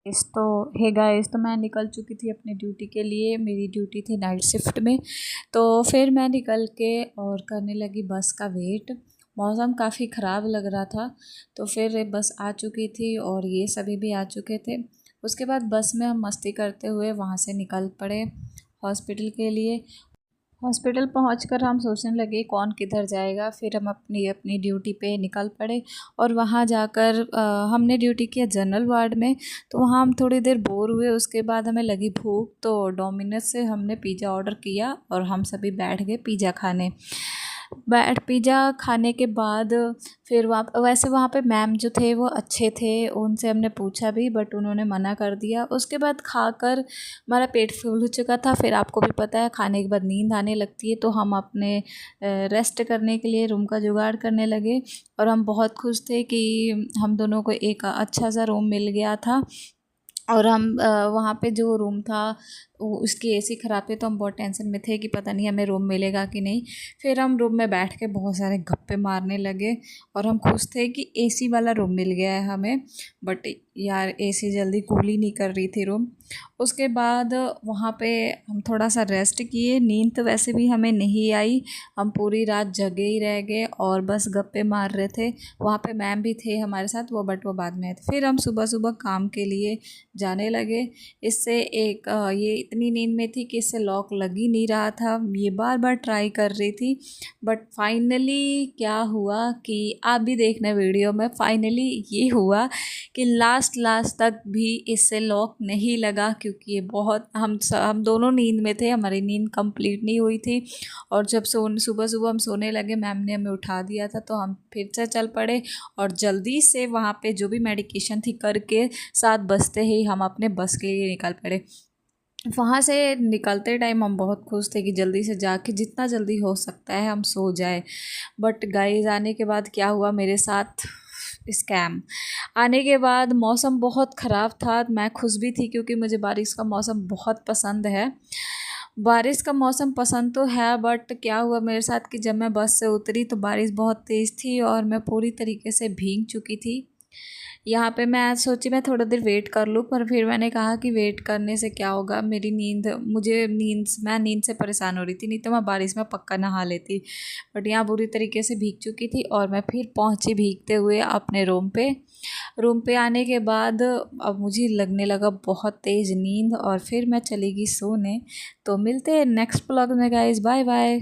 तो hey guys, तो मैं निकल चुकी थी अपनी ड्यूटी के लिए। मेरी ड्यूटी थी नाइट शिफ्ट में। तो फिर मैं निकल के और करने लगी बस का वेट। मौसम काफ़ी ख़राब लग रहा था, तो फिर बस आ चुकी थी और ये सभी भी आ चुके थे। उसके बाद बस में हम मस्ती करते हुए वहाँ से निकल पड़े हॉस्पिटल के लिए। हॉस्पिटल पहुंचकर हम सोचने लगे कौन किधर जाएगा। फिर हम अपनी अपनी ड्यूटी पे निकल पड़े और वहां जाकर हमने ड्यूटी किया जनरल वार्ड में। तो वहाँ हम थोड़ी देर बोर हुए। उसके बाद हमें लगी भूख, तो डोमिनोज से हमने पिज़्ज़ा ऑर्डर किया और हम सभी बैठ गए पिज़्ज़ा खाने। पिज़्ज़ा खाने के बाद फिर वहाँ पे मैम जो थे वो अच्छे थे, उनसे हमने पूछा भी बट उन्होंने मना कर दिया। उसके बाद खाकर हमारा पेट फुल हो चुका था। फिर आपको भी पता है खाने के बाद नींद आने लगती है, तो हम अपने रेस्ट करने के लिए रूम का जुगाड़ करने लगे। और हम बहुत खुश थे कि हम दोनों को एक अच्छा सा रूम मिल गया था। और हम वहाँ पे जो रूम था उसकी एसी ख़राब थी, तो हम बहुत टेंशन में थे कि पता नहीं हमें रूम मिलेगा कि नहीं। फिर हम रूम में बैठ के बहुत सारे गप्पे मारने लगे और हम खुश थे कि एसी वाला रूम मिल गया है हमें। बट यार एसी जल्दी कूल ही नहीं कर रही थी रूम। उसके बाद वहाँ पे हम थोड़ा सा रेस्ट किए। नींद तो वैसे भी हमें नहीं आई, हम पूरी रात जगे ही रह गए और बस गप्पे मार रहे थे। वहाँ पे मैम भी थे हमारे साथ, वो बाद में आए थे। फिर हम सुबह सुबह काम के लिए जाने लगे। इससे एक ये इतनी नींद में थी कि इससे लॉक लग ही नहीं रहा था। ये बार बार ट्राई कर रही थी बट फाइनली क्या हुआ कि आप भी देखना वीडियो में। फाइनली ये हुआ कि लास्ट तक भी इससे लॉक नहीं लगा, क्योंकि ये बहुत हम दोनों नींद में थे, हमारी नींद कंप्लीट नहीं हुई थी। और जब सुबह सुबह हम सोने लगे, मैम ने हमें उठा दिया था, तो हम फिर से चल पड़े और जल्दी से वहाँ पे जो भी मेडिकेशन थी करके 7 बजते ही हम अपने बस के लिए निकल पड़े। वहाँ से निकलते टाइम हम बहुत खुश थे कि जल्दी से जाके जितना जल्दी हो सकता है हम सो जाए। बट गाइस आने के बाद क्या हुआ मेरे साथ, स्कैम। आने के बाद मौसम बहुत ख़राब था। मैं खुश भी थी क्योंकि मुझे बारिश का मौसम बहुत पसंद है। बारिश का मौसम पसंद तो है बट क्या हुआ मेरे साथ कि जब मैं बस से उतरी तो बारिश बहुत तेज़ थी और मैं पूरी तरीके से भीग चुकी थी। यहाँ पे मैं सोची मैं थोड़ा देर वेट कर लूँ, पर फिर मैंने कहा कि वेट करने से क्या होगा, मैं नींद से परेशान हो रही थी, नहीं तो मैं बारिश में पक्का नहा लेती। बट यहाँ बुरी तरीके से भीग चुकी थी और मैं फिर पहुँची भीगते हुए अपने रूम पे आने के बाद अब मुझे लगने लगा बहुत तेज़ नींद और फिर मैं चली गई सोने। तो मिलते हैं नेक्स्ट ब्लॉग में गाइस, बाय बाय।